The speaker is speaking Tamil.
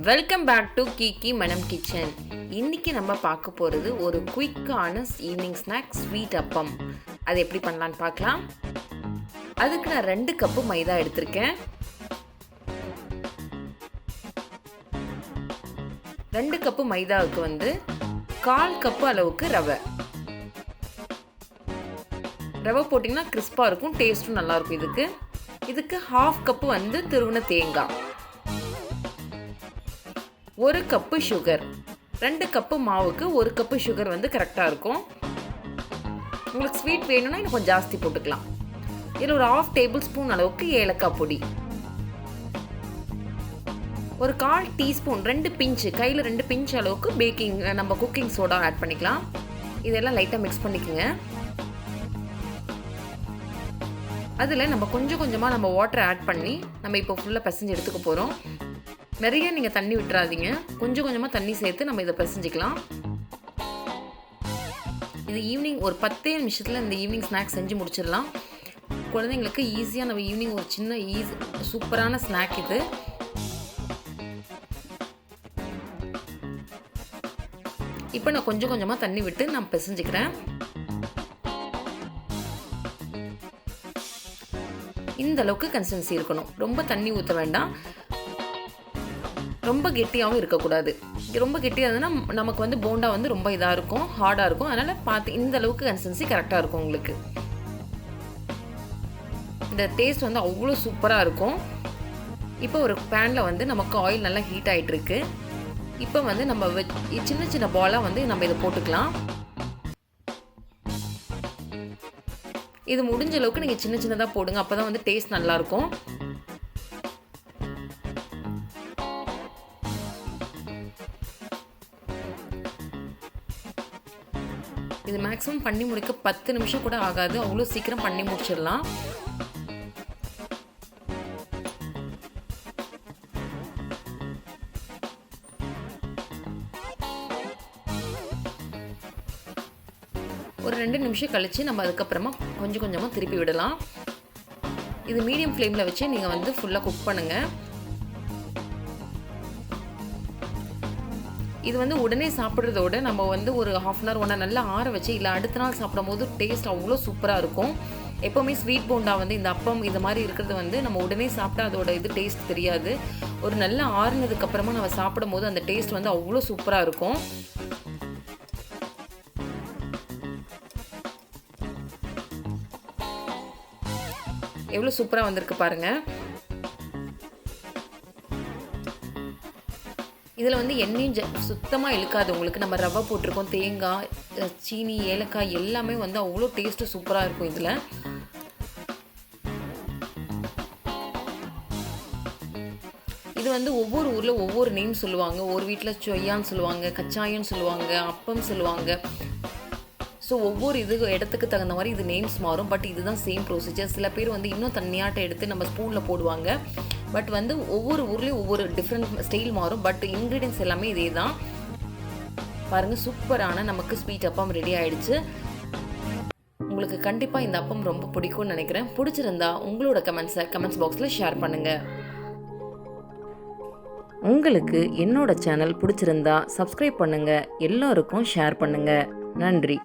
வெல்கம் பேக் டு கீக்கி மனம் கிச்சன். இன்றைக்கி நம்ம பார்க்க போகிறது ஒரு குயிக்கான ஈவினிங் ஸ்நாக் ஸ்வீட் அப்பம். அது எப்படி பண்ணலான்னு பார்க்கலாம். அதுக்கு நான் 2 கப்பு மைதா எடுத்திருக்கேன். 2 கப்பு மைதாவுக்கு 1/4 கப்பு அளவுக்கு ரவை போட்டிங்கன்னா கிறிஸ்பாக இருக்கும், டேஸ்ட்டும் நல்லாயிருக்கும். இதுக்கு 1/2 கப்பு துருவின தேங்காய், 1 கப்பு சுகர். 2 கப்பு மாவுக்கு 1 கப்பு சுகர் கரெக்டாக இருக்கும். உங்களுக்கு ஸ்வீட் வேணும்னா இன்னும் கொஞ்சம் ஜாஸ்தி போட்டுக்கலாம். இதில் ஒரு 1/2 டேபிள் ஸ்பூன் அளவுக்கு ஏலக்காய் பொடி, ஒரு 1/4 டீஸ்பூன் 2 பிஞ்சு கையில் 2 பிஞ்சு அளவுக்கு நம்ம குக்கிங் சோடா ஆட் பண்ணிக்கலாம். இதெல்லாம் லைட்டாக மிக்ஸ் பண்ணிக்கோங்க. அதில் நம்ம கொஞ்சம் கொஞ்சமாக நம்ம வாட்டர் ஆட் பண்ணி நம்ம இப்போ ஃபுல்லாக பிசைஞ்சு எடுத்துக்க போகிறோம். நிறைய நீங்கள் தண்ணி விட்டுறாதீங்க, கொஞ்சம் கொஞ்சமாக தண்ணி சேர்த்து நம்ம இதை பிசைஞ்சிக்கலாம். இது ஈவினிங் ஒரு 10 நிமிஷத்தில் இந்த ஈவினிங் ஸ்நாக்ஸ் செஞ்சு முடிச்சிடலாம். குழந்தைங்களுக்கு ஈஸியாக நம்ம ஈவினிங் ஒரு சின்ன சூப்பரான ஸ்நாக் இது. இப்போ நான் கொஞ்சம் கொஞ்சமாக தண்ணி விட்டு நான் பிசைஞ்சிக்கிறேன். இந்த அளவுக்கு கன்சிஸ்டன்சி இருக்கணும். ரொம்ப தண்ணி ஊற்ற வேண்டாம், ரொம்ப கெட்டியாகவும் இருக்கக்கூடாது. ரொம்ப கெட்டியாக இருந்ததுன்னா நமக்கு போண்டா ரொம்ப இதாக இருக்கும், ஹார்டாக இருக்கும். அதனால் பார்த்து இந்த அளவுக்கு கன்சிஸ்டன்சி கரெக்டாக இருக்கும். உங்களுக்கு இந்த டேஸ்ட் அவ்வளோ சூப்பராக இருக்கும். இப்போ ஒரு பேனில் நமக்கு ஆயில் நல்லா ஹீட் ஆகிட்டு இருக்கு. இப்போ நம்ம சின்ன சின்ன பாலாக நம்ம இதை போட்டுக்கலாம். இது முடிஞ்ச அளவுக்கு நீங்கள் சின்ன சின்னதாக போடுங்க, அப்போ தான் டேஸ்ட் நல்லாயிருக்கும். இது மேக்ஸிமம் பண்ணி முடிக்க 10 நிமிஷம் கூட ஆகாது, அவ்வளோ சீக்கிரம் பண்ணி முடிச்சிடலாம். ஒரு 2 நிமிஷம் கழித்து நம்ம அதுக்கப்புறமா கொஞ்சம் கொஞ்சமாக திருப்பி விடலாம். இது மீடியம் ஃப்ளேமில் வச்சு நீங்கள் ஃபுல்லாக குக் பண்ணுங்கள். இது உடனே சாப்பிட்றதோட நம்ம ஒரு 1/2 hour 1 hour நல்லா ஆற வச்சு இல்லை அடுத்த நாள் சாப்பிடும் போது டேஸ்ட் அவ்வளோ சூப்பராக இருக்கும். எப்போவுமே ஸ்வீட் போண்டா இந்த அப்பம் இது மாதிரி இருக்கிறது நம்ம உடனே சாப்பிட்டா அதோட டேஸ்ட் தெரியாது. ஒரு நல்லா ஆறுனதுக்கப்புறமா நம்ம சாப்பிடும் போது அந்த டேஸ்ட் அவ்வளோ சூப்பராக இருக்கும். எவ்வளோ சூப்பராக வந்திருக்கு பாருங்கள். இதில் எண்ணெயும் சுத்தமாக இழுக்காது உங்களுக்கு. நம்ம ரவை போட்டிருக்கோம், தேங்காய், சீனி, ஏலக்காய் எல்லாமே அவ்வளோ டேஸ்ட்டு சூப்பராக இருக்கும். இதில் இது ஒவ்வொரு ஊரில் ஒவ்வொரு நேம் சொல்லுவாங்க. ஒரு வீட்டில் சொய்யான்னு சொல்லுவாங்க, கச்சாயம்னு சொல்லுவாங்க, அப்பம் சொல்லுவாங்க. ஸோ ஒவ்வொரு இடத்துக்கு தகுந்த மாதிரி இது நேம்ஸ் மாறும். பட் இதுதான் சேம் ப்ரொசீஜர். சில பேர் இன்னும் தண்ணியாட்டை எடுத்து நம்ம ஸ்பூனில் போடுவாங்க. பட் ஒவ்வொரு ஊர்லேயும் ஒவ்வொரு டிஃப்ரெண்ட் ஸ்டைல் மாறும். பட் இன்க்ரீடியன்ஸ் எல்லாமே இதே தான். பாருங்கள், சூப்பரான நமக்கு ஸ்வீட் அப்பம் ரெடி ஆகிடுச்சு. உங்களுக்கு கண்டிப்பாக இந்த அப்பம் ரொம்ப பிடிக்கும்னு நினைக்கிறேன். பிடிச்சிருந்தா உங்களோட கமெண்ட்ஸ் பாக்ஸில் ஷேர் பண்ணுங்கள். உங்களுக்கு என்னோட சேனல் பிடிச்சிருந்தா சப்ஸ்கிரைப் பண்ணுங்கள், எல்லோருக்கும் ஷேர் பண்ணுங்கள். நன்றி.